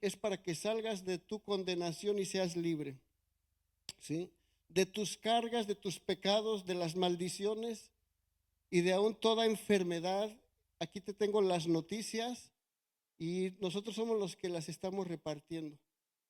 es para que salgas de tu condenación y seas libre, ¿sí? De tus cargas, de tus pecados, de las maldiciones y de aún toda enfermedad. Aquí te tengo las noticias y nosotros somos los que las estamos repartiendo.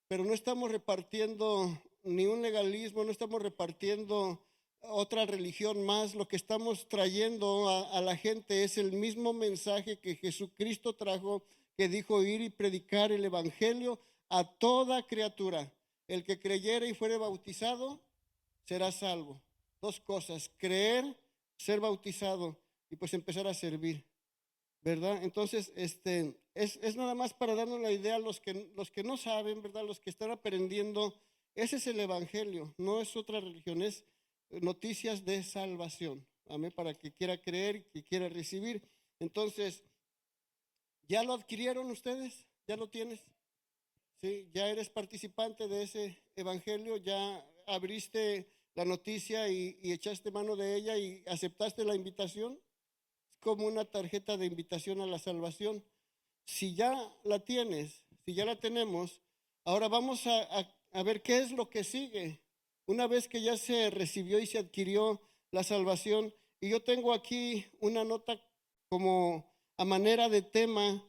Pero no estamos repartiendo ni un legalismo, no estamos repartiendo otra religión más. Lo que estamos trayendo a la gente es el mismo mensaje que Jesucristo trajo, que dijo ir y predicar el evangelio a toda criatura. El que creyere y fuere bautizado será salvo. Dos cosas: creer, ser bautizado y pues empezar a servir, ¿verdad? Entonces, es nada más para darnos la idea a los que no saben, ¿verdad? Los que están aprendiendo. Ese es el evangelio, no es otra religión, es noticias de salvación. Amén, para que quiera creer, que quiera recibir. Entonces, ¿ya lo adquirieron ustedes? ¿Ya lo tienes? ¿Sí? ¿Ya eres participante de ese evangelio? ¿Ya abriste la noticia y echaste mano de ella y aceptaste la invitación? Como una tarjeta de invitación a la salvación. Si ya la tienes, si ya la tenemos, ahora vamos a ver qué es lo que sigue. Una vez que ya se recibió y se adquirió la salvación, y yo tengo aquí una nota como a manera de tema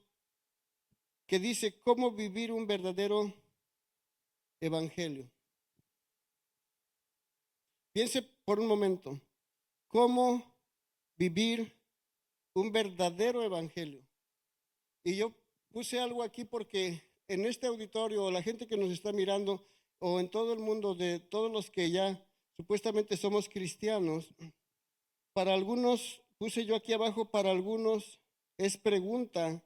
que dice cómo vivir un verdadero evangelio. Piense por un momento, cómo vivir un verdadero evangelio. Y yo puse algo aquí porque en este auditorio, la gente que nos está mirando, o en todo el mundo, de todos los que ya supuestamente somos cristianos, para algunos, puse yo aquí abajo, para algunos es pregunta,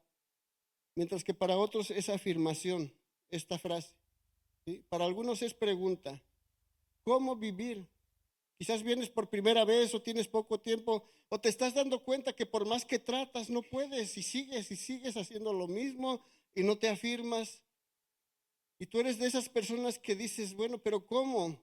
mientras que para otros es afirmación, esta frase, ¿sí? Para algunos es pregunta, ¿cómo vivir? Quizás vienes por primera vez o tienes poco tiempo o te estás dando cuenta que por más que tratas no puedes y sigues haciendo lo mismo y no te afirmas. Y tú eres de esas personas que dices, bueno, pero ¿cómo?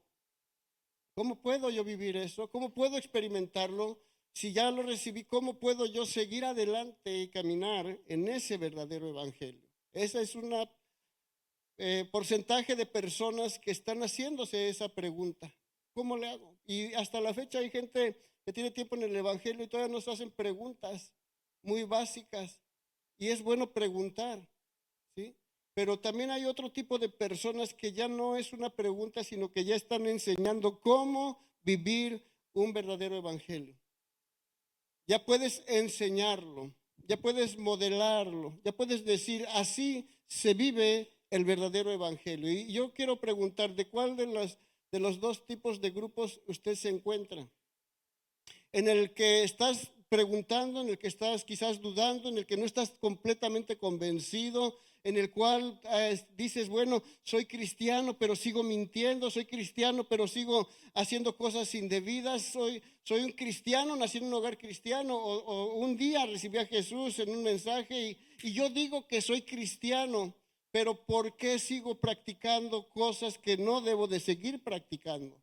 ¿Cómo puedo yo vivir eso? ¿Cómo puedo experimentarlo? Si ya lo recibí, ¿cómo puedo yo seguir adelante y caminar en ese verdadero evangelio? Esa es una porcentaje de personas que están haciéndose esa pregunta. ¿Cómo le hago? Y hasta la fecha hay gente que tiene tiempo en el evangelio y todavía nos hacen preguntas muy básicas. Y es bueno preguntar, ¿sí? Pero también hay otro tipo de personas que ya no es una pregunta, sino que ya están enseñando cómo vivir un verdadero evangelio. Ya puedes enseñarlo, ya puedes modelarlo, ya puedes decir, así se vive el verdadero evangelio. Y yo quiero preguntar, ¿de cuál de los dos tipos de grupos usted se encuentra? ¿En el que estás preguntando, en el que estás quizás dudando, en el que no estás completamente convencido, en el cual dices, bueno, soy cristiano, pero sigo mintiendo, soy cristiano, pero sigo haciendo cosas indebidas, soy un cristiano, nací en un hogar cristiano, o un día recibí a Jesús en un mensaje y yo digo que soy cristiano, pero ¿por qué sigo practicando cosas que no debo de seguir practicando?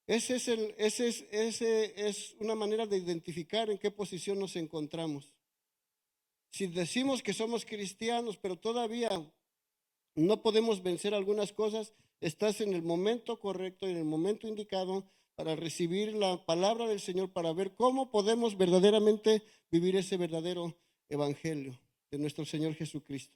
Ese es una manera de identificar en qué posición nos encontramos. Si decimos que somos cristianos, pero todavía no podemos vencer algunas cosas, estás en el momento correcto y en el momento indicado para recibir la palabra del Señor, para ver cómo podemos verdaderamente vivir ese verdadero evangelio de nuestro Señor Jesucristo.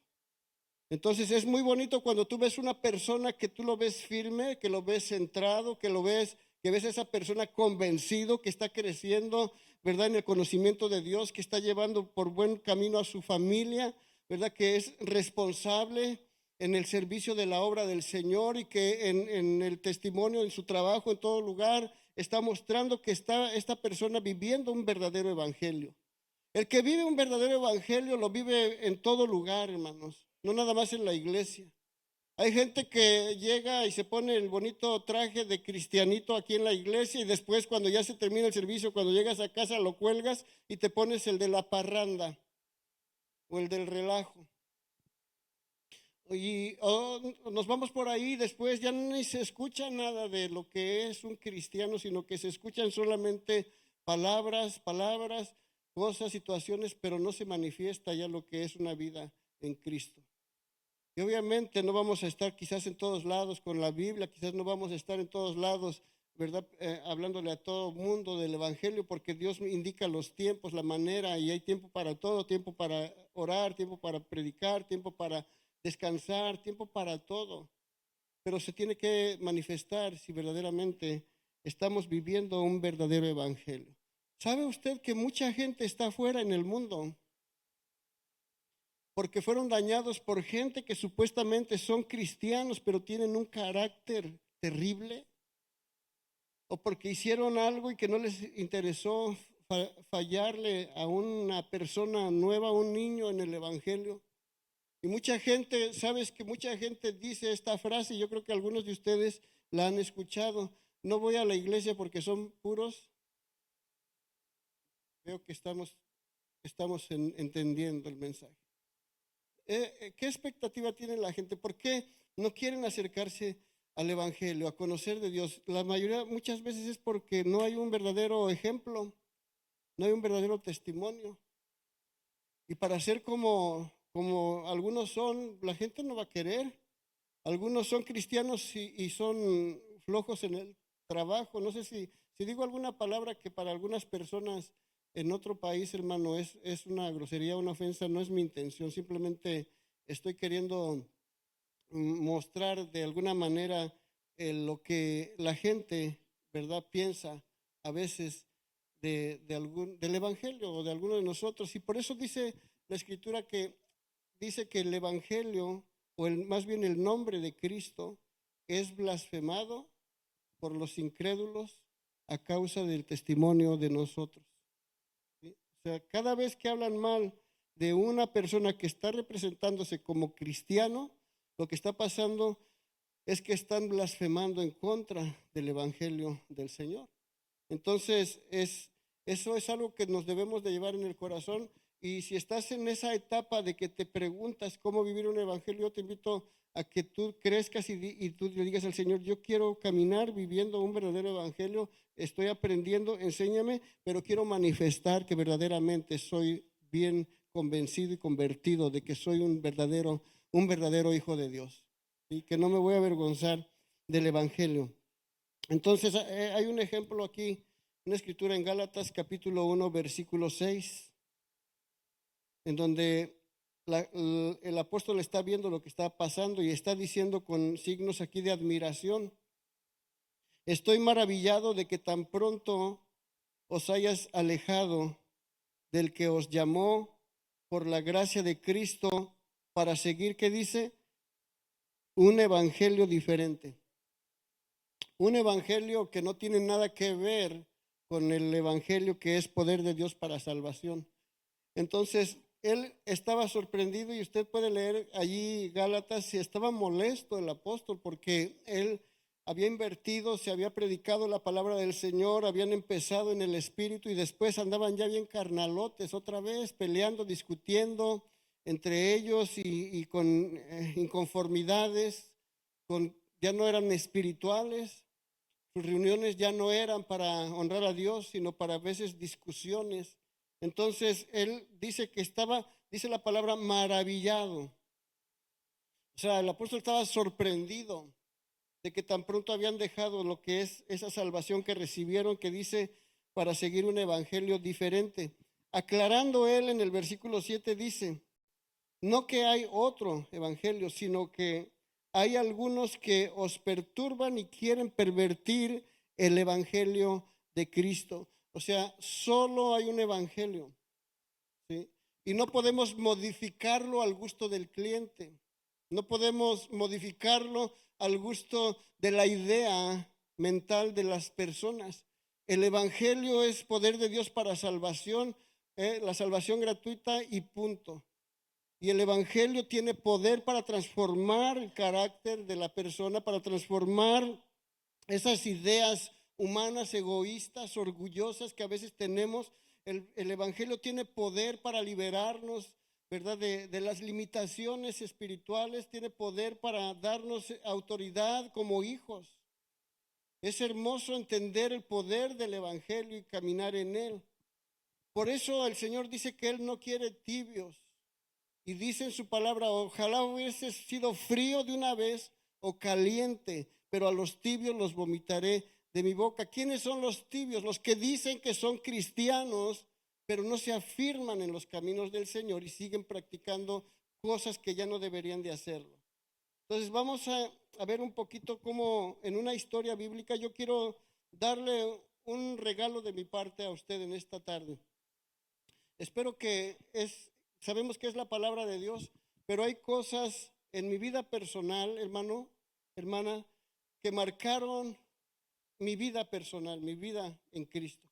Entonces es muy bonito cuando tú ves una persona que tú lo ves firme, que lo ves centrado, que ves a esa persona convencido, que está creciendo, ¿verdad? En el conocimiento de Dios, que está llevando por buen camino a su familia, ¿verdad? Que es responsable en el servicio de la obra del Señor y que en el testimonio, en su trabajo, en todo lugar, está mostrando que está esta persona viviendo un verdadero evangelio. El que vive un verdadero evangelio lo vive en todo lugar, hermanos, no nada más en la iglesia. Hay gente que llega y se pone el bonito traje de cristianito aquí en la iglesia y después cuando ya se termina el servicio, cuando llegas a casa lo cuelgas y te pones el de la parranda o el del relajo. Y nos vamos por ahí, después ya ni se escucha nada de lo que es un cristiano, sino que se escuchan solamente palabras, palabras. cosas, situaciones, pero no se manifiesta ya lo que es una vida en Cristo. Y obviamente no vamos a estar quizás en todos lados con la Biblia, quizás no vamos a estar en todos lados, ¿verdad? Hablándole a todo mundo del Evangelio, porque Dios indica los tiempos, la manera, y hay tiempo para todo, tiempo para orar, tiempo para predicar, tiempo para descansar, tiempo para todo. Pero se tiene que manifestar si verdaderamente estamos viviendo un verdadero Evangelio. ¿Sabe usted que mucha gente está afuera en el mundo? Porque fueron dañados por gente que supuestamente son cristianos, pero tienen un carácter terrible, o porque hicieron algo y que no les interesó fallarle a una persona nueva, a un niño en el Evangelio. Y mucha gente, sabes que mucha gente dice esta frase, y yo creo que algunos de ustedes la han escuchado: no voy a la iglesia porque son puros. Veo que estamos entendiendo el mensaje. ¿Qué expectativa tiene la gente? ¿Por qué no quieren acercarse al Evangelio, a conocer de Dios? La mayoría, muchas veces, es porque no hay un verdadero ejemplo, no hay un verdadero testimonio. Y para ser como algunos son, la gente no va a querer. Algunos son cristianos y son flojos en el trabajo. No sé si digo alguna palabra que para algunas personas en otro país, hermano, es una grosería, una ofensa. No es mi intención, simplemente estoy queriendo mostrar de alguna manera lo que la gente, ¿verdad?, piensa a veces del Evangelio o de alguno de nosotros. Y por eso dice la Escritura que dice que el Evangelio, o más bien el nombre de Cristo, es blasfemado por los incrédulos a causa del testimonio de nosotros. ¿Sí? O sea, cada vez que hablan mal de una persona que está representándose como cristiano, lo que está pasando es que están blasfemando en contra del Evangelio del Señor. Entonces, eso es algo que nos debemos de llevar en el corazón. Y si estás en esa etapa de que te preguntas cómo vivir un evangelio, yo te invito a que tú crezcas y tú le digas al Señor: yo quiero caminar viviendo un verdadero evangelio, estoy aprendiendo, enséñame, pero quiero manifestar que verdaderamente soy bien convencido y convertido de que soy un verdadero hijo de Dios, y que no me voy a avergonzar del evangelio. Entonces, hay un ejemplo aquí, una escritura en Gálatas capítulo 1, versículo 6, en donde el apóstol está viendo lo que está pasando y está diciendo con signos aquí de admiración: estoy maravillado de que tan pronto os hayas alejado del que os llamó por la gracia de Cristo para seguir, ¿qué dice? Un evangelio diferente. Un evangelio que no tiene nada que ver con el evangelio que es poder de Dios para salvación. Entonces, él estaba sorprendido, y usted puede leer allí Gálatas, y estaba molesto el apóstol porque él había invertido, se había predicado la palabra del Señor, habían empezado en el Espíritu y después andaban ya bien carnalotes otra vez, peleando, discutiendo entre ellos y con inconformidades, ya no eran espirituales. Sus reuniones ya no eran para honrar a Dios, sino para a veces discusiones. Entonces, él dice que dice la palabra, maravillado. O sea, el apóstol estaba sorprendido de que tan pronto habían dejado lo que es esa salvación que recibieron, que dice para seguir un evangelio diferente. Aclarando él en el versículo 7 dice: no que hay otro evangelio, sino que hay algunos que os perturban y quieren pervertir el evangelio de Cristo. O sea, solo hay un evangelio, ¿sí? Y no podemos modificarlo al gusto del cliente. No podemos modificarlo al gusto de la idea mental de las personas. El evangelio es poder de Dios para salvación, la salvación gratuita y punto. Y el evangelio tiene poder para transformar el carácter de la persona, para transformar esas ideas humanas, egoístas, orgullosas que a veces tenemos. El evangelio tiene poder para liberarnos, ¿verdad?, de las limitaciones espirituales. Tiene poder para darnos autoridad como hijos. Es hermoso entender el poder del evangelio y caminar en él. Por eso el Señor dice que Él no quiere tibios. Y dice en su palabra, ojalá hubiese sido frío de una vez o caliente, pero a los tibios los vomitaré de mi boca. ¿Quiénes son los tibios? Los que dicen que son cristianos, pero no se afirman en los caminos del Señor y siguen practicando cosas que ya no deberían de hacerlo. Entonces vamos a ver un poquito cómo en una historia bíblica yo quiero darle un regalo de mi parte a usted en esta tarde. Espero que sabemos que es la palabra de Dios, pero hay cosas en mi vida personal, hermano, hermana, que marcaron mi vida personal, mi vida en Cristo.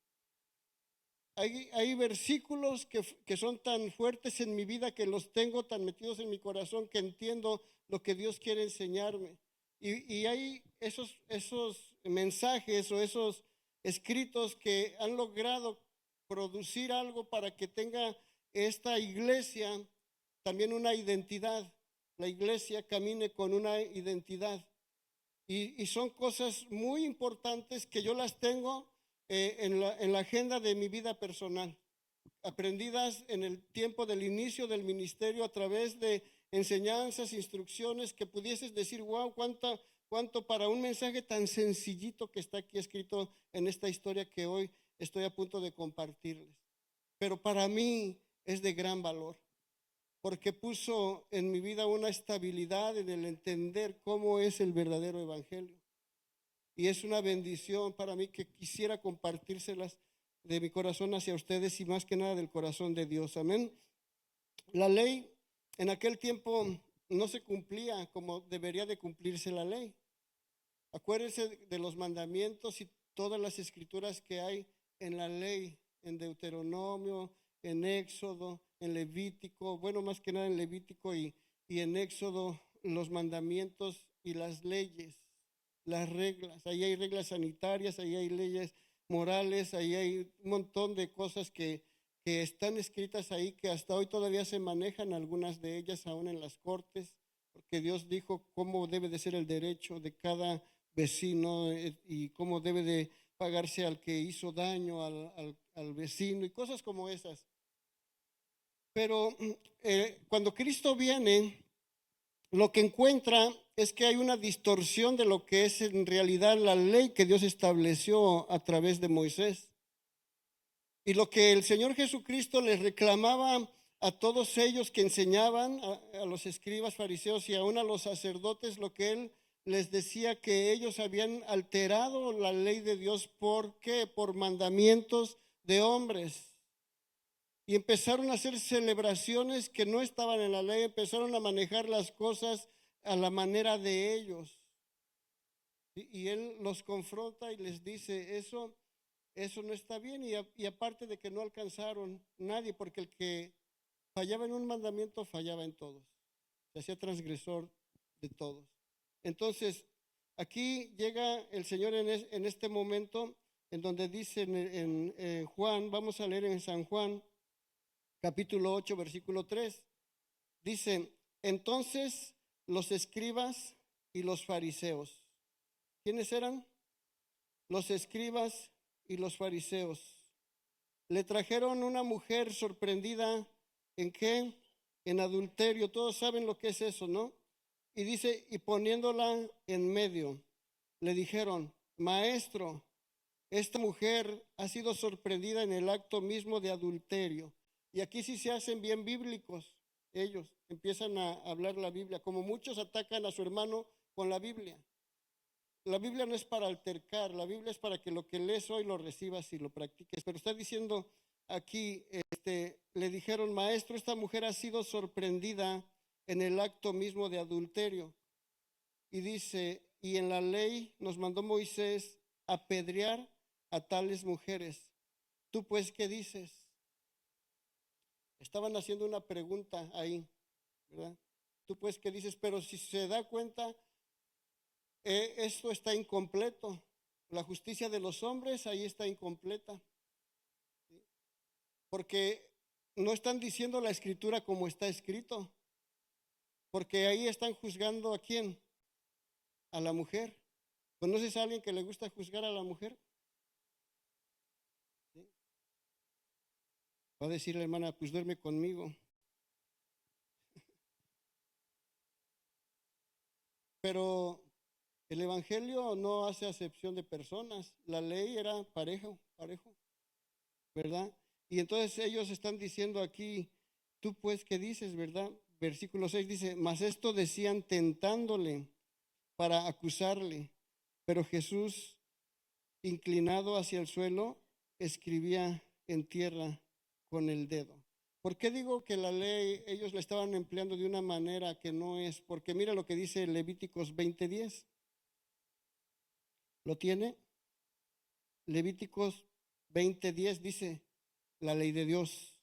Hay versículos que son tan fuertes en mi vida que los tengo tan metidos en mi corazón que entiendo lo que Dios quiere enseñarme. Y hay esos mensajes o esos escritos que han logrado producir algo para que tenga esta iglesia también una identidad. La iglesia camine con una identidad. Y son cosas muy importantes que yo las tengo en la agenda de mi vida personal, aprendidas en el tiempo del inicio del ministerio a través de enseñanzas, instrucciones que pudieses decir, wow, cuánto para un mensaje tan sencillito que está aquí escrito en esta historia que hoy estoy a punto de compartirles. Pero para mí es de gran valor, porque puso en mi vida una estabilidad en el entender cómo es el verdadero evangelio. Y es una bendición para mí que quisiera compartírselas de mi corazón hacia ustedes y más que nada del corazón de Dios. Amén. La ley en aquel tiempo no se cumplía como debería de cumplirse la ley. Acuérdense de los mandamientos y todas las escrituras que hay en la ley, en Deuteronomio, en Éxodo, en Levítico, bueno, más que nada en Levítico y en Éxodo, los mandamientos y las leyes, las reglas. Ahí hay reglas sanitarias, ahí hay leyes morales, ahí hay un montón de cosas que están escritas ahí, que hasta hoy todavía se manejan, algunas de ellas aún en las cortes, porque Dios dijo cómo debe de ser el derecho de cada vecino y cómo debe de pagarse al que hizo daño al vecino y cosas como esas. Pero cuando Cristo viene, lo que encuentra es que hay una distorsión de lo que es en realidad la ley que Dios estableció a través de Moisés. Y lo que el Señor Jesucristo les reclamaba a todos ellos que enseñaban, a los escribas, fariseos y aún a los sacerdotes, lo que Él les decía que ellos habían alterado la ley de Dios. ¿Por qué? Por mandamientos de hombres. Y empezaron a hacer celebraciones que no estaban en la ley, empezaron a manejar las cosas a la manera de ellos. Y Él los confronta y les dice, eso no está bien. Y aparte de que no alcanzaron nadie, porque el que fallaba en un mandamiento fallaba en todos, se hacía transgresor de todos. Entonces, aquí llega el Señor en este momento en donde dice en Juan, vamos a leer en San Juan, capítulo 8, versículo 3, dice, entonces los escribas y los fariseos, ¿quiénes eran? Los escribas y los fariseos le trajeron una mujer sorprendida. ¿En qué? En adulterio. Todos saben lo que es eso, ¿no? Y dice, y poniéndola en medio, le dijeron, maestro, esta mujer ha sido sorprendida en el acto mismo de adulterio. Y aquí sí se hacen bien bíblicos. Ellos empiezan a hablar la Biblia, como muchos atacan a su hermano con la Biblia. La Biblia no es para altercar, la Biblia es para que lo que lees hoy lo recibas y lo practiques. Pero está diciendo aquí, le dijeron, maestro, esta mujer ha sido sorprendida en el acto mismo de adulterio. Y dice, y en la ley nos mandó Moisés apedrear a tales mujeres. ¿Tú pues qué dices? Estaban haciendo una pregunta ahí, ¿verdad? ¿Tú pues qué dices? Pero si se da cuenta, esto está incompleto. La justicia de los hombres ahí está incompleta. ¿Sí? Porque no están diciendo la escritura como está escrito. Porque ahí están juzgando ¿a quién? A la mujer. ¿Conoces a alguien que le gusta juzgar a la mujer? ¿Sí? Va a decir la hermana, pues duerme conmigo. Pero el evangelio no hace acepción de personas. La ley era parejo, ¿verdad? Y entonces ellos están diciendo aquí, tú pues, ¿qué dices, verdad? Versículo 6 dice, mas esto decían tentándole para acusarle. Pero Jesús, inclinado hacia el suelo, escribía en tierra con el dedo. ¿Por qué digo que la ley ellos la estaban empleando de una manera que no es? Porque mira lo que dice Levíticos 20:10. ¿Lo tiene? Levíticos 20:10 dice la ley de Dios.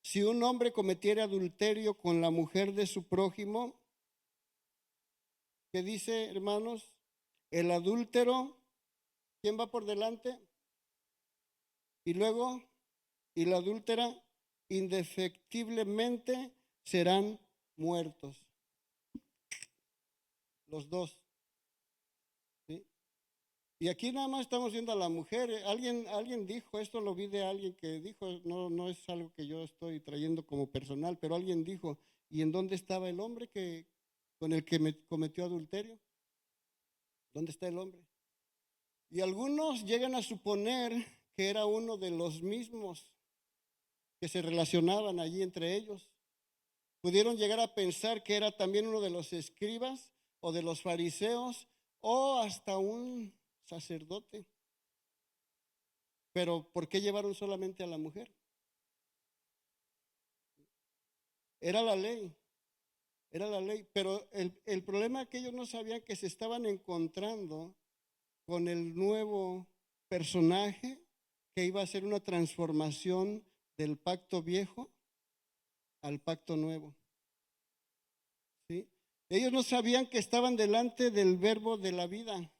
Si un hombre cometiera adulterio con la mujer de su prójimo, ¿qué dice, hermanos? El adúltero, ¿quién va por delante? Y luego, y la adúltera, indefectiblemente serán muertos. Los dos. ¿Sí? Y aquí nada más estamos viendo a la mujer. Alguien dijo, esto lo vi de alguien que dijo, no es algo que yo estoy trayendo como personal, pero alguien dijo, ¿y en dónde estaba el hombre con el que cometió adulterio? ¿Dónde está el hombre? Y algunos llegan a suponer que era uno de los mismos que se relacionaban allí entre ellos. Pudieron llegar a pensar que era también uno de los escribas o de los fariseos o hasta un sacerdote. Pero ¿por qué llevaron solamente a la mujer? Era la ley, pero el problema es que ellos no sabían que se estaban encontrando con el nuevo personaje que iba a hacer una transformación del pacto viejo al pacto nuevo. ¿Sí? Ellos no sabían que estaban delante del verbo de la vida.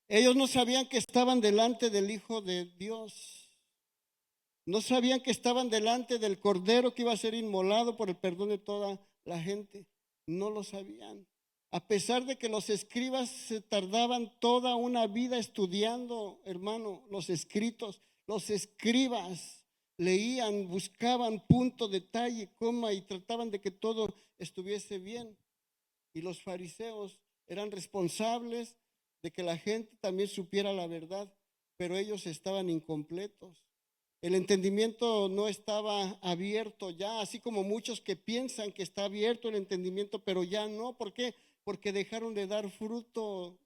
Ellos no sabían que estaban delante del Hijo de Dios. No sabían que estaban delante del Cordero que iba a ser inmolado por el perdón de toda la gente. No lo sabían. A pesar de que los escribas se tardaban toda una vida estudiando, hermano, los escritos, los escribas leían, buscaban punto, detalle, coma y trataban de que todo estuviese bien. Y los fariseos eran responsables de que la gente también supiera la verdad, pero ellos estaban incompletos. El entendimiento no estaba abierto ya, así como muchos que piensan que está abierto el entendimiento, pero ya no. ¿Por qué? Porque dejaron de dar fruto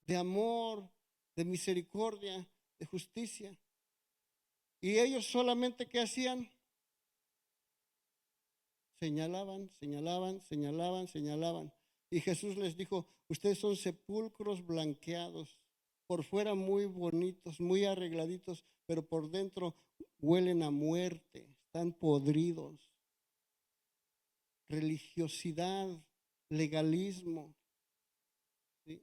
de amor, de misericordia, de justicia. Y ellos solamente, ¿qué hacían? Señalaban, señalaban, señalaban, señalaban. Y Jesús les dijo, ustedes son sepulcros blanqueados, por fuera muy bonitos, muy arregladitos, pero por dentro huelen a muerte, están podridos. Religiosidad, legalismo. ¿Sí?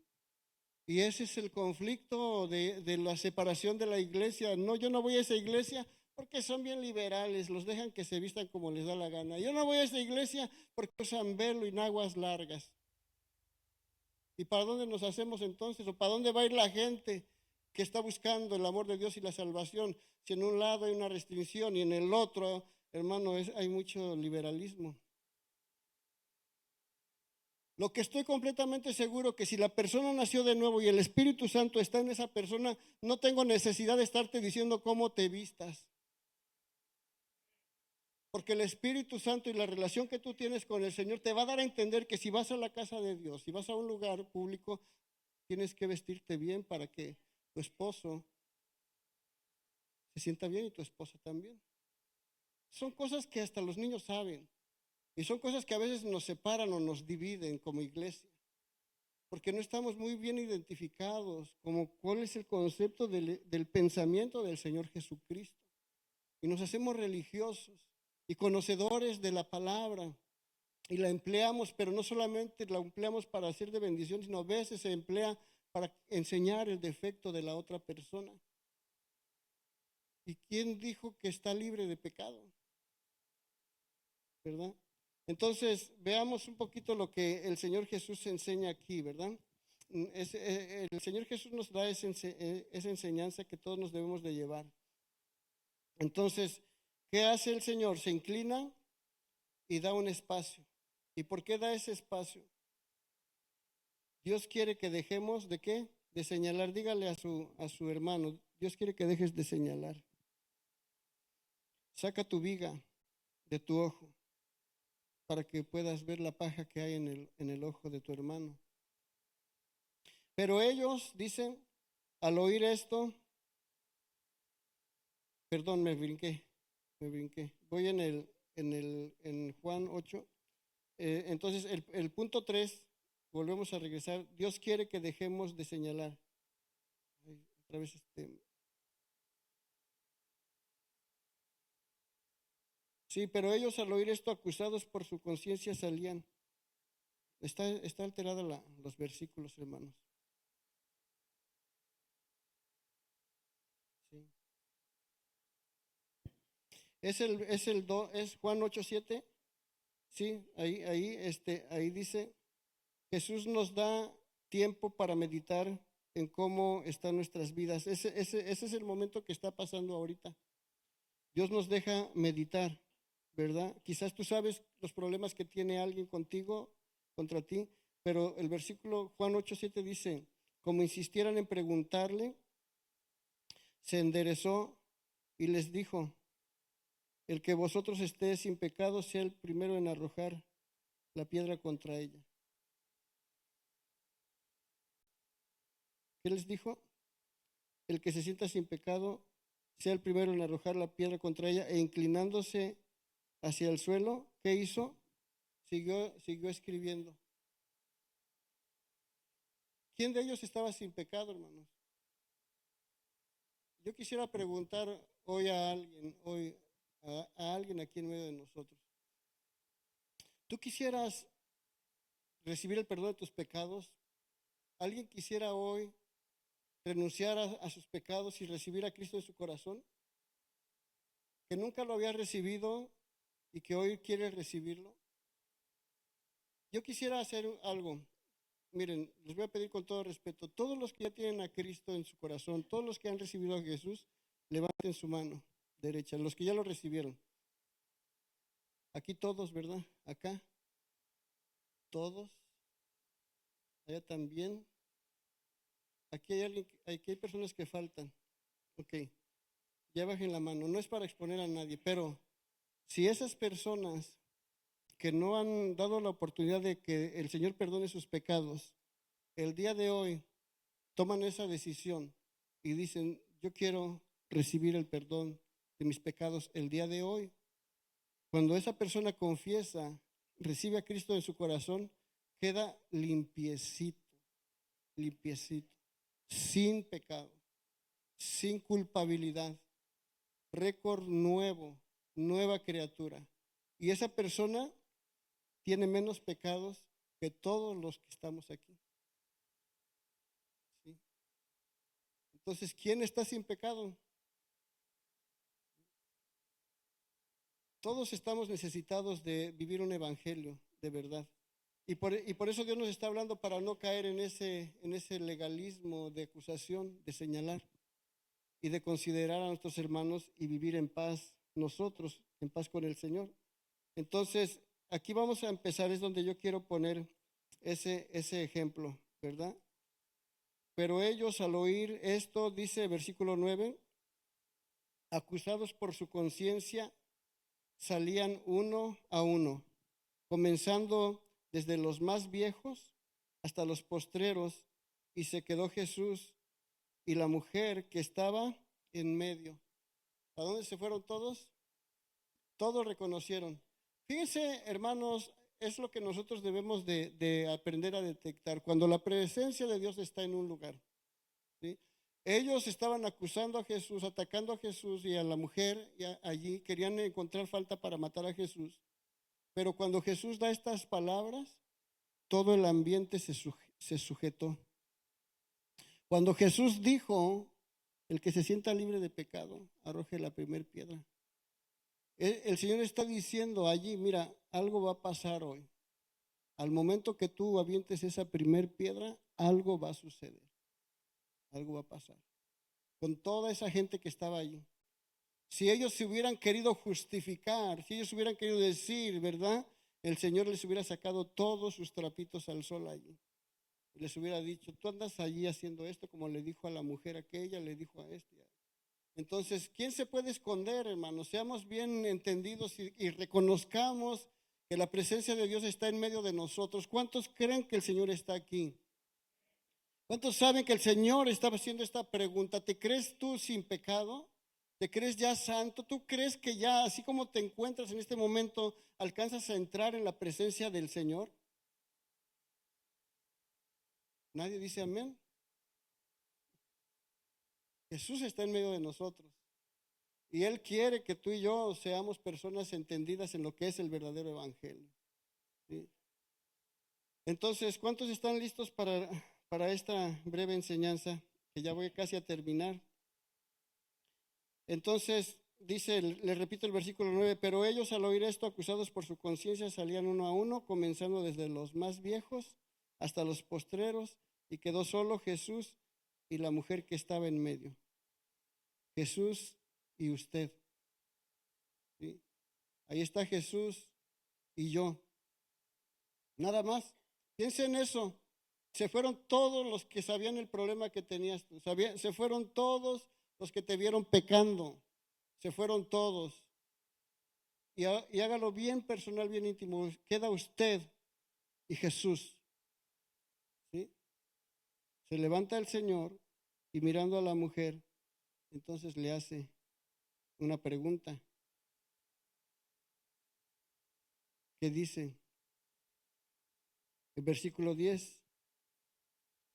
Y ese es el conflicto de la separación de la iglesia. No, yo no voy a esa iglesia porque son bien liberales, los dejan que se vistan como les da la gana. Yo no voy a esa iglesia porque usan velo y naguas largas. ¿Y para dónde nos hacemos entonces? ¿O para dónde va a ir la gente que está buscando el amor de Dios y la salvación? Si en un lado hay una restricción y en el otro, hermano, hay mucho liberalismo. Lo que estoy completamente seguro que si la persona nació de nuevo y el Espíritu Santo está en esa persona, no tengo necesidad de estarte diciendo cómo te vistas. Porque el Espíritu Santo y la relación que tú tienes con el Señor te va a dar a entender que si vas a la casa de Dios, si vas a un lugar público, tienes que vestirte bien para que tu esposo se sienta bien y tu esposa también. Son cosas que hasta los niños saben. Y son cosas que a veces nos separan o nos dividen como iglesia. Porque no estamos muy bien identificados como cuál es el concepto del pensamiento del Señor Jesucristo. Y nos hacemos religiosos y conocedores de la palabra. Y la empleamos, pero no solamente la empleamos para hacer de bendición, sino a veces se emplea para enseñar el defecto de la otra persona. ¿Y quién dijo que está libre de pecado? ¿Verdad? Entonces, veamos un poquito lo que el Señor Jesús enseña aquí, ¿verdad? El Señor Jesús nos da esa enseñanza que todos nos debemos de llevar. Entonces, ¿Qué hace el Señor? Se inclina y da un espacio. ¿Y por qué da ese espacio? Dios quiere que dejemos de qué? De señalar. Dígale a su hermano, Dios quiere que dejes de señalar. Saca tu viga de tu ojo para que puedas ver la paja que hay en el ojo de tu hermano. Pero ellos dicen, al oír esto, perdón, me brinqué. Voy en Juan 8. Entonces, el punto 3, volvemos a regresar. Dios quiere que dejemos de señalar. Ay, otra vez Sí, pero ellos al oír esto, acusados por su conciencia, salían. Está alterada los versículos, hermanos. Sí. Es Juan 8:7. Sí, ahí dice, Jesús nos da tiempo para meditar en cómo están nuestras vidas. Ese es el momento que está pasando ahorita. Dios nos deja meditar, ¿verdad? Quizás tú sabes los problemas que tiene alguien contigo, contra ti, pero el versículo Juan 8:7 dice, como insistieran en preguntarle, se enderezó y les dijo, el que vosotros esté sin pecado sea el primero en arrojar la piedra contra ella. ¿Qué les dijo? El que se sienta sin pecado sea el primero en arrojar la piedra contra ella, e inclinándose hacia el suelo, ¿qué hizo? Siguió escribiendo. ¿Quién de ellos estaba sin pecado, hermanos? Yo quisiera preguntar hoy a alguien aquí en medio de nosotros. ¿Tú quisieras recibir el perdón de tus pecados? ¿Alguien quisiera hoy renunciar a sus pecados y recibir a Cristo en su corazón? Que nunca lo había recibido y que hoy quiere recibirlo. Yo quisiera hacer algo. Miren, les voy a pedir con todo respeto, todos los que ya tienen a Cristo en su corazón, todos los que han recibido a Jesús, levanten su mano derecha, los que ya lo recibieron. Aquí todos, ¿verdad? Acá, todos. Allá también. Aquí hay personas que faltan. Ok, ya bajen la mano. No es para exponer a nadie, pero si esas personas que no han dado la oportunidad de que el Señor perdone sus pecados, el día de hoy toman esa decisión y dicen, yo quiero recibir el perdón de mis pecados el día de hoy. Cuando esa persona confiesa, recibe a Cristo en su corazón, queda limpiecito, limpiecito, sin pecado, sin culpabilidad, récord nuevo, nueva criatura. Y esa persona tiene menos pecados que todos los que estamos aquí. ¿Sí? Entonces, ¿quién está sin pecado? Todos estamos necesitados de vivir un evangelio de verdad. Y por eso Dios nos está hablando para no caer en ese legalismo de acusación, de señalar y de considerar a nuestros hermanos y vivir en paz nosotros, en paz con el Señor. Entonces, aquí vamos a empezar, es donde yo quiero poner ese ejemplo, ¿verdad? Pero ellos al oír esto, dice versículo 9, acusados por su conciencia, salían uno a uno, comenzando desde los más viejos hasta los postreros, y se quedó Jesús y la mujer que estaba en medio. ¿A dónde se fueron todos? Todos reconocieron. Fíjense, hermanos, es lo que nosotros debemos de aprender a detectar. Cuando la presencia de Dios está en un lugar, ¿sí? Ellos estaban acusando a Jesús, atacando a Jesús y a la mujer y allí querían encontrar falta para matar a Jesús. Pero cuando Jesús da estas palabras, todo el ambiente se sujetó. Cuando Jesús dijo, el que se sienta libre de pecado, arroje la primera piedra. El Señor está diciendo allí, mira, algo va a pasar hoy. Al momento que tú avientes esa primer piedra, algo va a suceder. Algo va a pasar. Con toda esa gente que estaba allí. Si ellos se hubieran querido justificar, si ellos hubieran querido decir, ¿verdad? El Señor les hubiera sacado todos sus trapitos al sol allí. Les hubiera dicho, tú andas allí haciendo esto, como le dijo a la mujer aquella, le dijo a este. Entonces, ¿quién se puede esconder, hermanos? Seamos bien entendidos y reconozcamos que la presencia de Dios está en medio de nosotros. ¿Cuántos creen que el Señor está aquí? ¿Cuántos saben que el Señor está haciendo esta pregunta? ¿Te crees tú sin pecado? ¿Te crees ya santo? ¿Tú crees que ya, así como te encuentras en este momento, alcanzas a entrar en la presencia del Señor? Nadie dice amén. Jesús está en medio de nosotros. Y Él quiere que tú y yo seamos personas entendidas en lo que es el verdadero evangelio. ¿Sí? Entonces, ¿cuántos están listos para esta breve enseñanza? Que ya voy casi a terminar. Entonces, dice, le repito el versículo 9, pero ellos al oír esto, acusados por su conciencia, salían uno a uno, comenzando desde los más viejos hasta los postreros, y quedó solo Jesús y la mujer que estaba en medio. Jesús y usted. ¿Sí? Ahí está Jesús y yo. Nada más. Piensa en eso. Se fueron todos los que sabían el problema que tenías tú. Se fueron todos los que te vieron pecando. Se fueron todos. Y hágalo bien personal, bien íntimo. Queda usted y Jesús. ¿Sí? Se levanta el Señor y mirando a la mujer, entonces le hace una pregunta. ¿Qué dice? El versículo 10.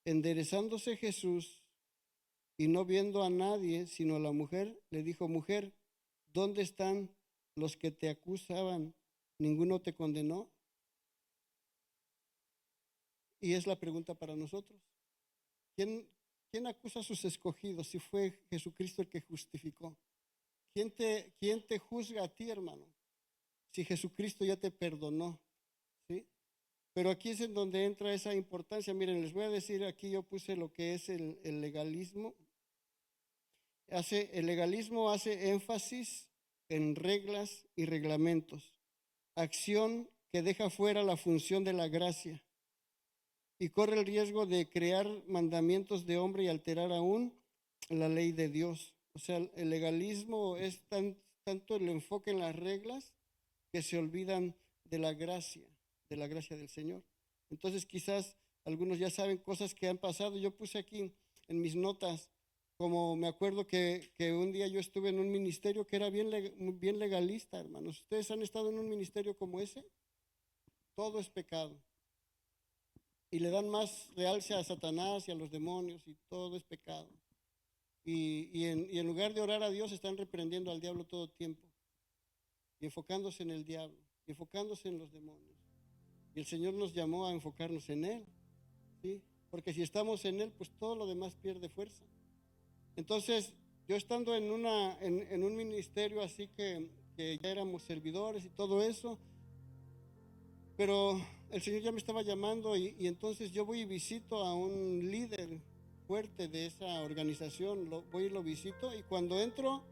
Enderezándose Jesús y no viendo a nadie, sino a la mujer, le dijo, mujer, ¿dónde están los que te acusaban? ¿Ninguno te condenó? Y es la pregunta para nosotros. ¿Quién acusa a sus escogidos si fue Jesucristo el que justificó? ¿Quién te juzga a ti, hermano? Si Jesucristo ya te perdonó, ¿sí? Pero aquí es en donde entra esa importancia. Miren, les voy a decir, aquí yo puse lo que es el legalismo. El legalismo hace énfasis en reglas y reglamentos, acción que deja fuera la función de la gracia y corre el riesgo de crear mandamientos de hombre y alterar aún la ley de Dios. O sea, el legalismo es tanto el enfoque en las reglas que se olvidan de la gracia del Señor. Entonces quizás algunos ya saben cosas que han pasado. Yo puse aquí en mis notas, como me acuerdo que un día yo estuve en un ministerio que era bien legalista, hermanos. ¿Ustedes han estado en un ministerio como ese? Todo es pecado. Y le dan más realce a Satanás y a los demonios y todo es pecado. Y en lugar de orar a Dios están reprendiendo al diablo todo el tiempo y enfocándose en el diablo, y enfocándose en los demonios. Y el Señor nos llamó a enfocarnos en Él, ¿sí? Porque si estamos en Él, pues todo lo demás pierde fuerza. Entonces, yo estando en un ministerio así que ya éramos servidores y todo eso, pero el Señor ya me estaba llamando y entonces yo voy y visito a un líder fuerte de esa organización, voy y lo visito y cuando entro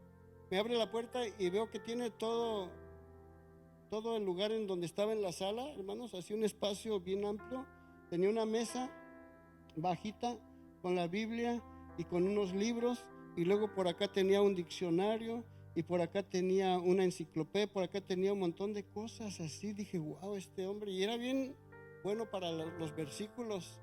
me abre la puerta y veo que tiene todo el lugar en donde estaba en la sala, hermanos, así un espacio bien amplio, tenía una mesa bajita con la Biblia y con unos libros y luego por acá tenía un diccionario y por acá tenía una enciclopedia, por acá tenía un montón de cosas así. Dije, wow, este hombre, y era bien bueno para los versículos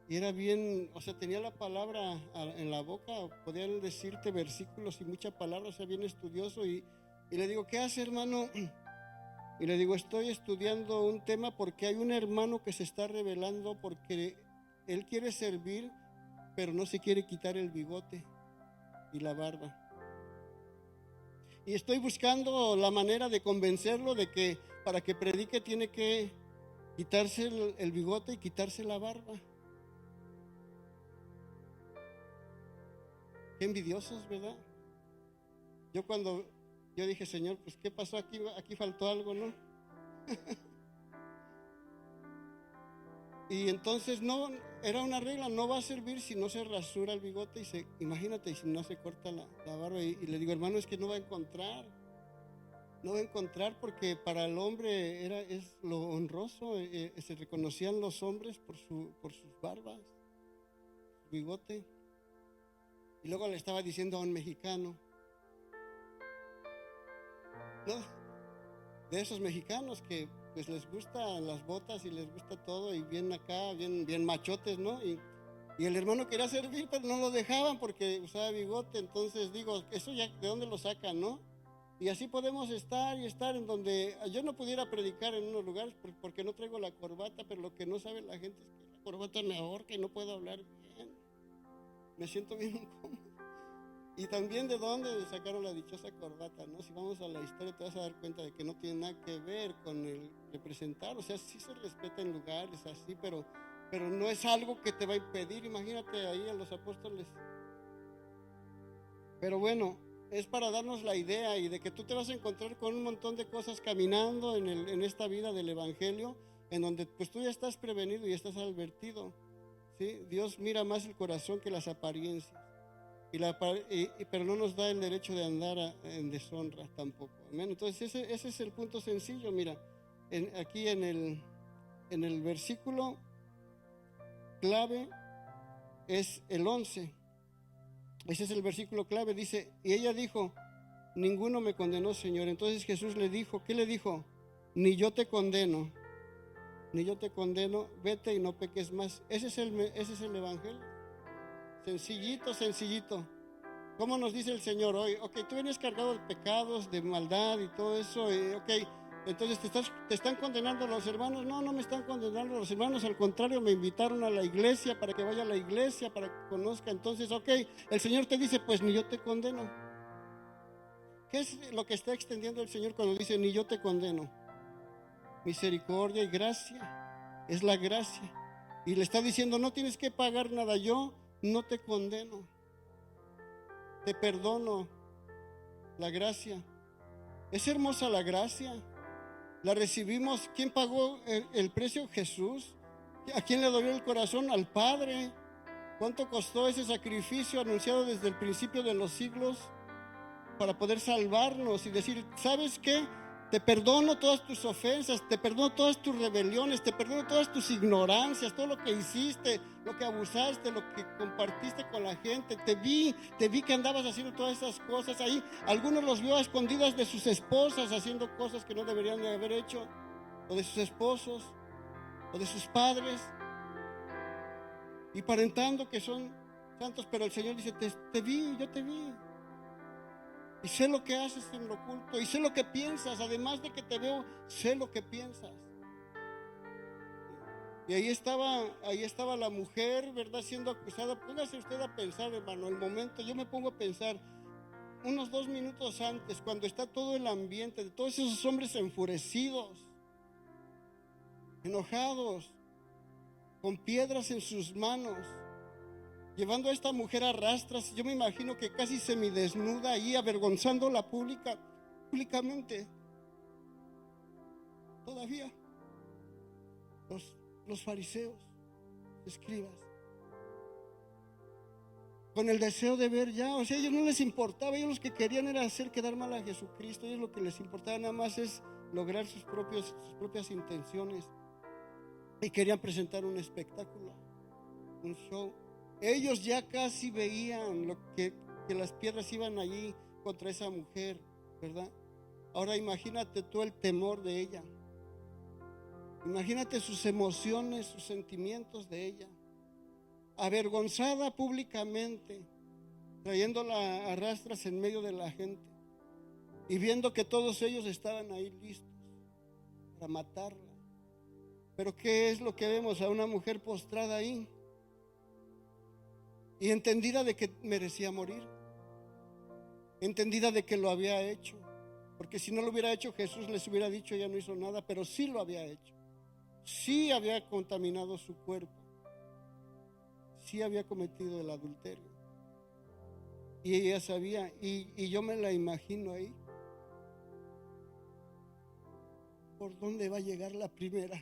y era bien, o sea, tenía la palabra en la boca, podía decirte versículos y mucha palabra, o sea, bien estudioso y le digo, ¿qué hace, hermano? Y le digo, estoy estudiando un tema porque hay un hermano que se está revelando porque él quiere servir, pero no se quiere quitar el bigote y la barba. Y estoy buscando la manera de convencerlo de que para que predique tiene que quitarse el bigote y quitarse la barba. Qué envidiosos, ¿verdad? Yo dije, Señor, pues ¿qué pasó? Aquí faltó algo, ¿no? Y entonces no, era una regla, no va a servir si no se rasura el bigote imagínate, si no se corta la barba. Y le digo, hermano, es que no va a encontrar. No va a encontrar porque para el hombre es lo honroso. Se reconocían los hombres por sus barbas, su bigote. Y luego le estaba diciendo a un mexicano, ¿no? De esos mexicanos que pues les gustan las botas y les gusta todo y bien acá, bien machotes, ¿no? Y el hermano quería servir, pero no lo dejaban porque usaba bigote. Entonces digo, eso ya de dónde lo sacan, ¿no? Y así podemos estar en donde yo no pudiera predicar en unos lugares porque no traigo la corbata, pero lo que no sabe la gente es que la corbata me ahorca y no puedo hablar bien. Me siento bien incómodo. Y también de dónde sacaron la dichosa corbata, ¿no? Si vamos a la historia te vas a dar cuenta de que no tiene nada que ver con el representar. O sea, sí se respeta en lugares así, pero no es algo que te va a impedir. Imagínate ahí a los apóstoles. Pero bueno, es para darnos la idea y de que tú te vas a encontrar con un montón de cosas caminando en esta vida del evangelio, en donde pues tú ya estás prevenido y estás advertido, ¿sí? Dios mira más el corazón que las apariencias. Pero no nos da el derecho de andar en deshonra tampoco. Amén. Entonces ese es el punto sencillo. Mira, aquí en el versículo clave es el 11. Ese es el versículo clave. Dice, y ella dijo, ninguno me condenó, Señor. Entonces Jesús le dijo, ¿qué le dijo? Ni yo te condeno, vete y no peques más. Ese es el evangelio. Sencillito. ¿Cómo nos dice el Señor hoy? Ok, tú vienes cargado de pecados, de maldad y todo eso. Ok, entonces te están condenando los hermanos. No me están condenando los hermanos. Al contrario, me invitaron a la iglesia para que vaya a la iglesia, para que conozca. Entonces, ok, el Señor te dice, pues ni yo te condeno. ¿Qué es lo que está extendiendo el Señor cuando dice ni yo te condeno? Misericordia y gracia. Es la gracia. Y le está diciendo, no tienes que pagar nada, yo no te condeno, te perdono. La gracia, es hermosa la gracia, la recibimos. ¿Quién pagó el precio? Jesús. ¿A quién le dolió el corazón? Al Padre. ¿Cuánto costó ese sacrificio anunciado desde el principio de los siglos para poder salvarnos y decir, ¿sabes qué? Te perdono todas tus ofensas, te perdono todas tus rebeliones, te perdono todas tus ignorancias, todo lo que hiciste, lo que abusaste, lo que compartiste con la gente. Te vi que andabas haciendo todas esas cosas ahí. Algunos los vio a escondidas de sus esposas haciendo cosas que no deberían de haber hecho, o de sus esposos, o de sus padres, y aparentando que son santos, pero el Señor dice, yo te vi. Y sé lo que haces en lo oculto. Y sé lo que piensas. Además de que te veo, sé lo que piensas. Y ahí estaba la mujer, ¿verdad? Siendo acusada. Póngase usted a pensar, hermano, el momento. Yo me pongo a pensar, unos 2 minutos antes, cuando está todo el ambiente de todos esos hombres enfurecidos, enojados, con piedras en sus manos, llevando a esta mujer a rastras. Yo me imagino que casi semidesnuda ahí, avergonzándola públicamente. Todavía los fariseos, escribas, con el deseo de ver ya, o sea, a ellos no les importaba. Ellos lo que querían era hacer quedar mal a Jesucristo. Ellos lo que les importaba nada más es lograr sus propias intenciones, y querían presentar un espectáculo, un show. Ellos ya casi veían que las piedras iban allí contra esa mujer, ¿verdad? Ahora imagínate tú el temor de ella. Imagínate sus emociones, sus sentimientos de ella. Avergonzada públicamente, trayéndola a rastras en medio de la gente y viendo que todos ellos estaban ahí listos para matarla. Pero ¿qué es lo que vemos? A una mujer postrada ahí y entendida de que merecía morir, entendida de que lo había hecho, porque si no lo hubiera hecho, Jesús les hubiera dicho, ella no hizo nada, pero sí lo había hecho. Sí había contaminado su cuerpo, sí había cometido el adulterio, y ella sabía. Y yo me la imagino ahí. ¿Por dónde va a llegar la primera?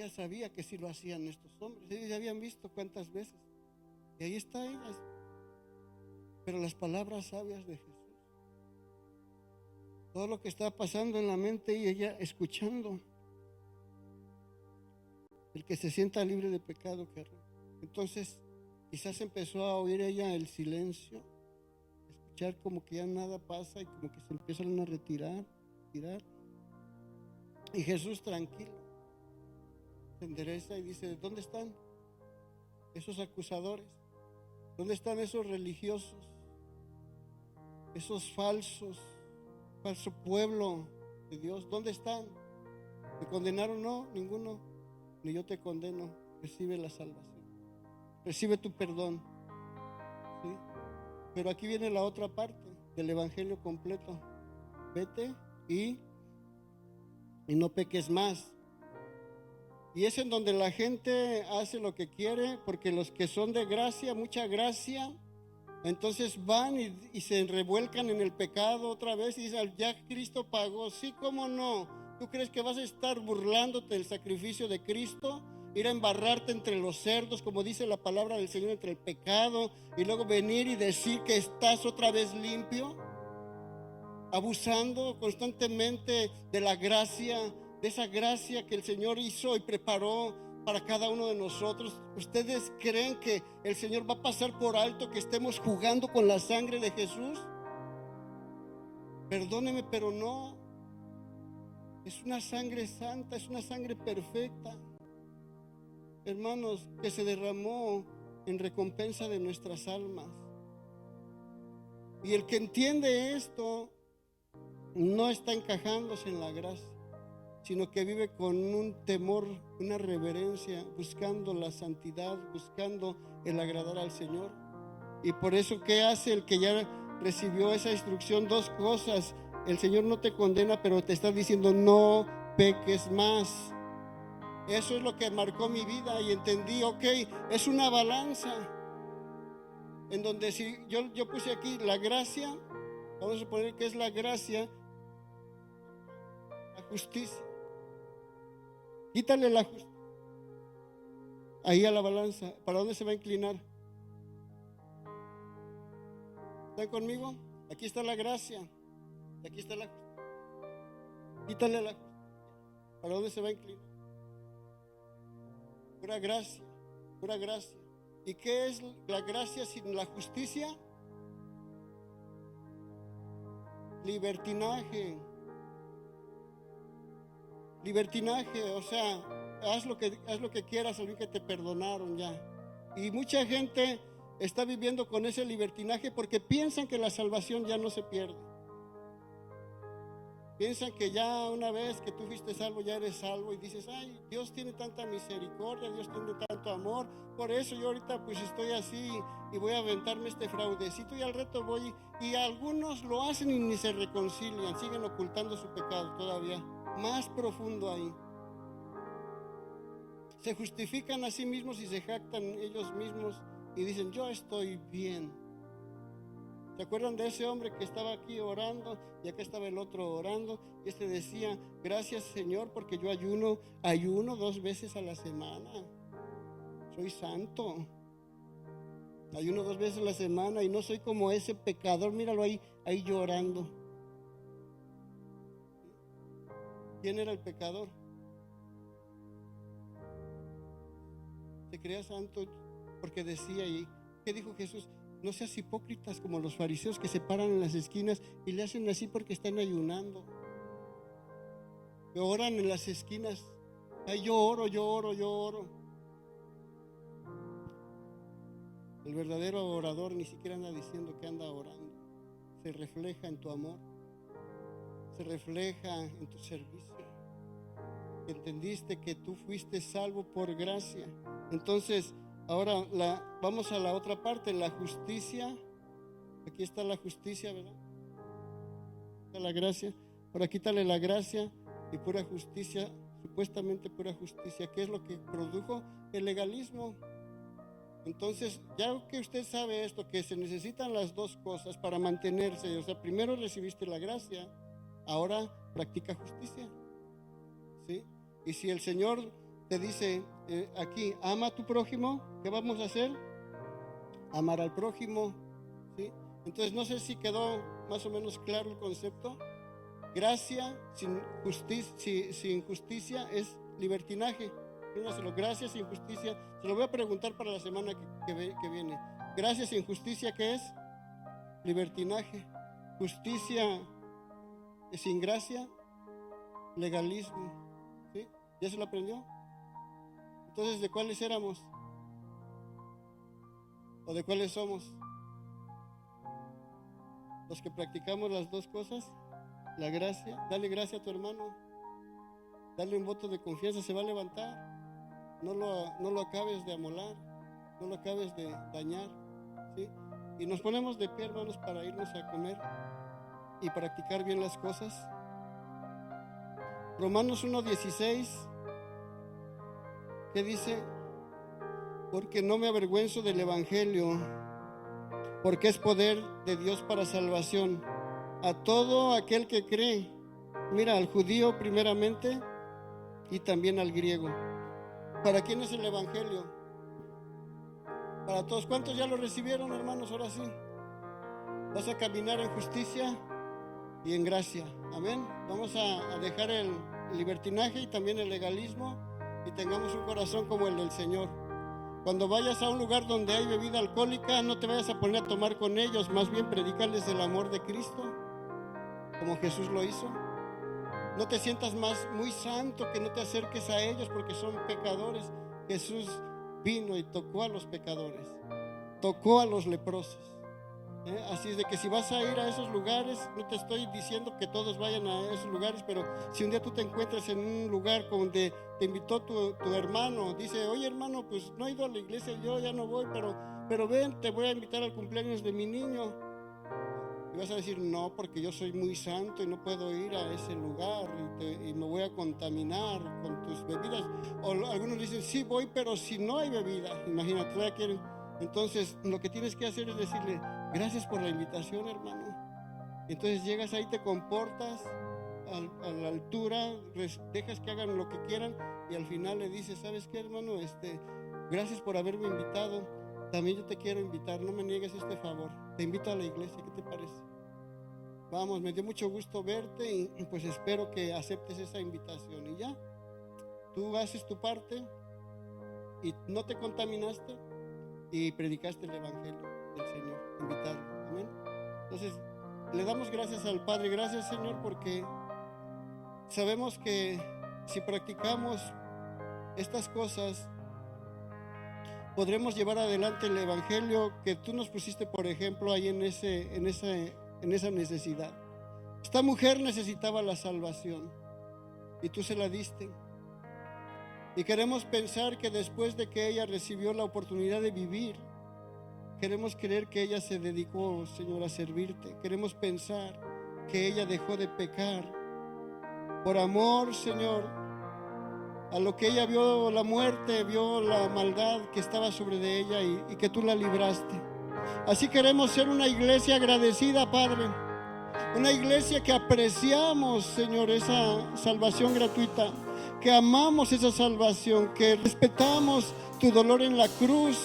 ella sabía que sí lo hacían estos hombres. Ellos ya habían visto cuántas veces. Y ahí está ella. Pero las palabras sabias de Jesús. Todo lo que estaba pasando en la mente y ella escuchando. El que se sienta libre de pecado, que entonces quizás empezó a oír ella el silencio, escuchar como que ya nada pasa y como que se empiezan a retirar. Y Jesús tranquilo se endereza y dice: ¿dónde están esos acusadores? ¿Dónde están esos religiosos? Esos falso pueblo de Dios, ¿dónde están? ¿Te condenaron? No, ninguno. Ni yo te condeno. Recibe la salvación, recibe tu perdón, ¿sí? Pero aquí viene la otra parte del evangelio completo. Vete y no peques más. Y es en donde la gente hace lo que quiere, porque los que son de gracia, mucha gracia, entonces van y se revuelcan en el pecado otra vez y dicen: ya Cristo pagó. Sí, ¿cómo no? ¿Tú crees que vas a estar burlándote del sacrificio de Cristo? Ir a embarrarte entre los cerdos, como dice la palabra del Señor, entre el pecado, y luego venir y decir que estás otra vez limpio, abusando constantemente de la gracia, de esa gracia que el Señor hizo y preparó para cada uno de nosotros. ¿Ustedes creen que el Señor va a pasar por alto que estemos jugando con la sangre de Jesús? Perdóneme, pero no. Es una sangre santa, es una sangre perfecta, hermanos, que se derramó en recompensa de nuestras almas. Y el que entiende esto no está encajándose en la gracia, sino que vive con un temor, una reverencia, buscando la santidad, buscando el agradar al Señor. Y por eso, ¿qué hace el que ya recibió esa instrucción? Dos cosas. El Señor no te condena, pero te está diciendo: no peques más. Eso es lo que marcó mi vida y entendí, ok, es una balanza en donde si yo puse aquí la gracia, vamos a suponer que es la gracia, la justicia. Quítale la justicia ahí a la balanza. ¿Para dónde se va a inclinar? ¿Están conmigo? Aquí está la gracia, aquí está la justicia. Quítale la justicia. ¿Para dónde se va a inclinar? Pura gracia, pura gracia. ¿Y qué es la gracia sin la justicia? Libertinaje. Libertinaje, o sea, haz lo que quieras, al fin que te perdonaron ya. Y mucha gente está viviendo con ese libertinaje porque piensan que la salvación ya no se pierde. Piensan que ya una vez que tú fuiste salvo, ya eres salvo, y dices: ay, Dios tiene tanta misericordia, Dios tiene tanto amor, por eso yo ahorita pues estoy así y voy a aventarme este fraudecito, y al reto voy. Y algunos lo hacen y ni se reconcilian, siguen ocultando su pecado todavía más profundo ahí. Se justifican a sí mismos y se jactan ellos mismos y dicen: yo estoy bien. ¿Se acuerdan de ese hombre que estaba aquí orando y acá estaba el otro orando? Y este decía: gracias, Señor, porque yo ayuno 2 veces a la semana. Soy santo. Ayuno 2 veces a la semana y no soy como ese pecador. Míralo ahí llorando. ¿Quién era el pecador? Se creía santo porque decía, y ¿qué dijo Jesús? No seas hipócritas como los fariseos que se paran en las esquinas y le hacen así porque están ayunando. Que oran en las esquinas. Ay, yo oro. El verdadero orador ni siquiera anda diciendo que anda orando. Se refleja en tu amor. Se refleja en tu servicio. Que entendiste que tú fuiste salvo por gracia. Entonces, ahora vamos a la otra parte, la justicia. Aquí está la justicia, ¿verdad? Está la gracia. Ahora quítale la gracia y pura justicia, supuestamente pura justicia. ¿Qué es lo que produjo? El legalismo. Entonces, ya que usted sabe esto, que se necesitan las dos cosas para mantenerse. O sea, primero recibiste la gracia, ahora practica justicia, ¿sí? Y si el Señor te dice aquí, ama a tu prójimo. ¿Qué vamos a hacer? Amar al prójimo, ¿sí? Entonces no sé si quedó más o menos claro el concepto. Gracia sin justicia es libertinaje. Gracia sin justicia, se lo voy a preguntar para la semana que viene. Gracia sin justicia, ¿qué es? Libertinaje. Justicia sin gracia, legalismo, ¿sí? ¿Ya se lo aprendió? Entonces, ¿de cuáles éramos? ¿O de cuáles somos? Los que practicamos las dos cosas. La gracia, dale gracia a tu hermano, dale un voto de confianza, se va a levantar. No lo acabes de amolar, no lo acabes de dañar, ¿sí? Y nos ponemos de pie, hermanos, para irnos a comer y practicar bien las cosas. Romanos 1:16, ¿qué dice? Porque no me avergüenzo del evangelio, porque es poder de Dios para salvación a todo aquel que cree. Mira, al judío primeramente y también al griego. ¿Para quién es el evangelio? Para todos. ¿Cuántos ya lo recibieron, hermanos? Ahora sí. Vas a caminar en justicia y en gracia. Amén. Vamos a dejar el libertinaje y también el legalismo y tengamos un corazón como el del Señor. Cuando vayas a un lugar donde hay bebida alcohólica, no te vayas a poner a tomar con ellos, más bien predícales el amor de Cristo, como Jesús lo hizo. No te sientas muy santo, que no te acerques a ellos porque son pecadores. Jesús vino y tocó a los pecadores, tocó a los leprosos. Así es de que si vas a ir a esos lugares, no te estoy diciendo que todos vayan a esos lugares, pero si un día tú te encuentras en un lugar donde te invitó tu hermano, dice, oye hermano, pues no he ido a la iglesia, yo ya no voy, pero ven, te voy a invitar al cumpleaños de mi niño. Y vas a decir, no, porque yo soy muy santo y no puedo ir a ese lugar y me voy a contaminar con tus bebidas. O algunos dicen, sí voy, pero si no hay bebida, imagínate, todavía quieren. Entonces lo que tienes que hacer es decirle, gracias por la invitación, hermano. Entonces llegas ahí, te comportas a la altura, dejas que hagan lo que quieran y al final le dices, ¿sabes qué, hermano? Gracias por haberme invitado. También yo te quiero invitar, no me niegues este favor. Te invito a la iglesia, ¿qué te parece? Vamos, me dio mucho gusto verte y pues espero que aceptes esa invitación. Y ya, tú haces tu parte y no te contaminaste y predicaste el evangelio del Señor, invitarlo, amén. Entonces, le damos gracias al Padre. Gracias, Señor, porque sabemos que si practicamos estas cosas podremos llevar adelante el evangelio que tú nos pusiste, por ejemplo, ahí en esa necesidad. Esta mujer necesitaba la salvación y tú se la diste. Y queremos pensar que después de que ella recibió la oportunidad de vivir, queremos creer que ella se dedicó, Señor, a servirte. Queremos pensar que ella dejó de pecar por amor, Señor, a lo que ella vio la muerte, vio la maldad que estaba sobre de ella y que tú la libraste. Así queremos ser una iglesia agradecida, Padre. Una iglesia que apreciamos, Señor, esa salvación gratuita, que amamos esa salvación, que respetamos tu dolor en la cruz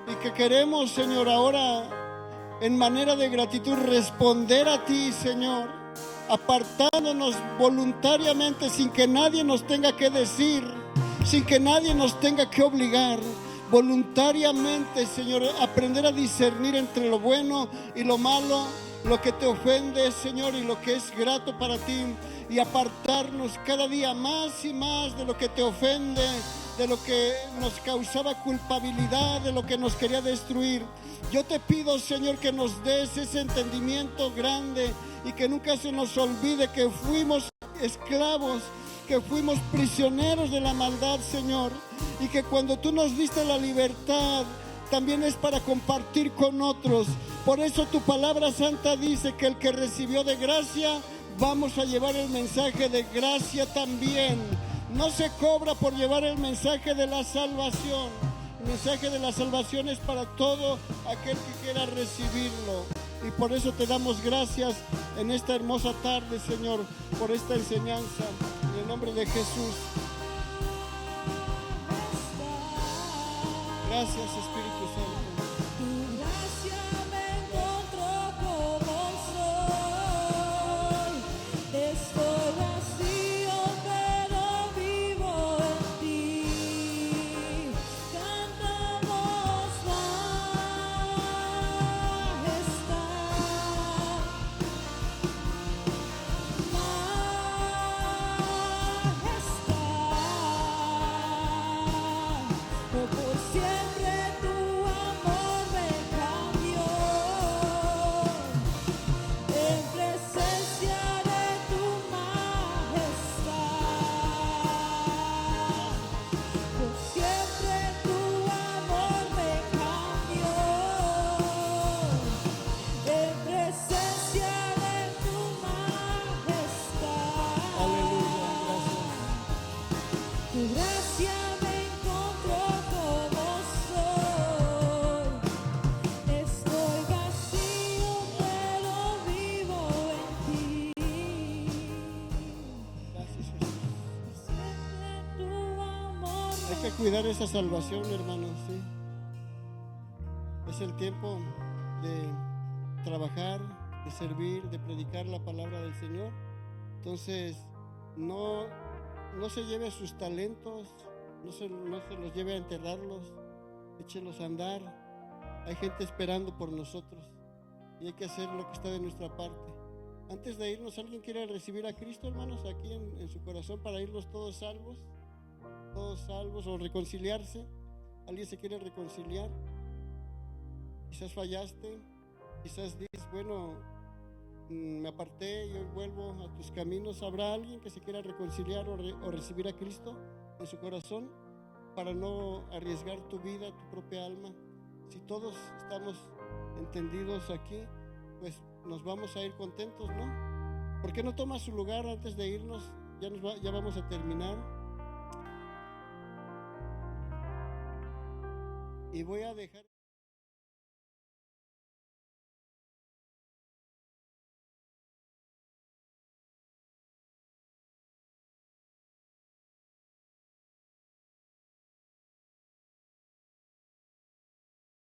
y que queremos, Señor, ahora en manera de gratitud responder a ti, Señor, apartándonos voluntariamente sin que nadie nos tenga que decir, sin que nadie nos tenga que obligar. Voluntariamente, Señor, aprender a discernir entre lo bueno y lo malo, lo que te ofende, Señor, y lo que es grato para ti, y apartarnos cada día más y más de lo que te ofende, de lo que nos causaba culpabilidad, de lo que nos quería destruir. Yo te pido, Señor, que nos des ese entendimiento grande y que nunca se nos olvide que fuimos esclavos, que fuimos prisioneros de la maldad, Señor, y que cuando tú nos diste la libertad también es para compartir con otros. Por eso tu palabra santa dice que el que recibió de gracia, vamos a llevar el mensaje de gracia también. No se cobra por llevar el mensaje de la salvación. El mensaje de la salvación es para todo aquel que quiera recibirlo. Y por eso te damos gracias en esta hermosa tarde, Señor, por esta enseñanza. En el nombre de Jesús. Gracias, Espíritu Santo. Tu gracia me encontró como soy. Estoy vacío, pero vivo en ti. Cantamos majestad. Oh, por siempre tu amor me cambió. En presencia de tu majestad. Por siempre tu amor me cambió. En presencia de tu majestad. Aleluya, gracias. Tu gracia me encontró como soy. Estoy vacío, pero vivo en ti. Gracias, Jesús. Siempre tu amor Hay que cuidar esa salvación, hermanos, ¿sí? Es el tiempo de trabajar, de servir, de predicar la palabra del Señor. Entonces, no se lleve sus talentos, no se los lleve a enterrarlos, échelos a andar. Hay gente esperando por nosotros y hay que hacer lo que está de nuestra parte. Antes de irnos, ¿alguien quiere recibir a Cristo, hermanos, aquí en su corazón para irnos todos salvos? Todos salvos, o reconciliarse. ¿Alguien se quiere reconciliar? Quizás fallaste, quizás dices, bueno, me aparté y hoy vuelvo a tus caminos. ¿Habrá alguien que se quiera reconciliar o recibir a Cristo en su corazón para no arriesgar tu vida, tu propia alma? Si todos estamos entendidos aquí, pues nos vamos a ir contentos, ¿no? ¿Por qué no toma su lugar antes de irnos? Ya vamos a terminar. Y voy a dejar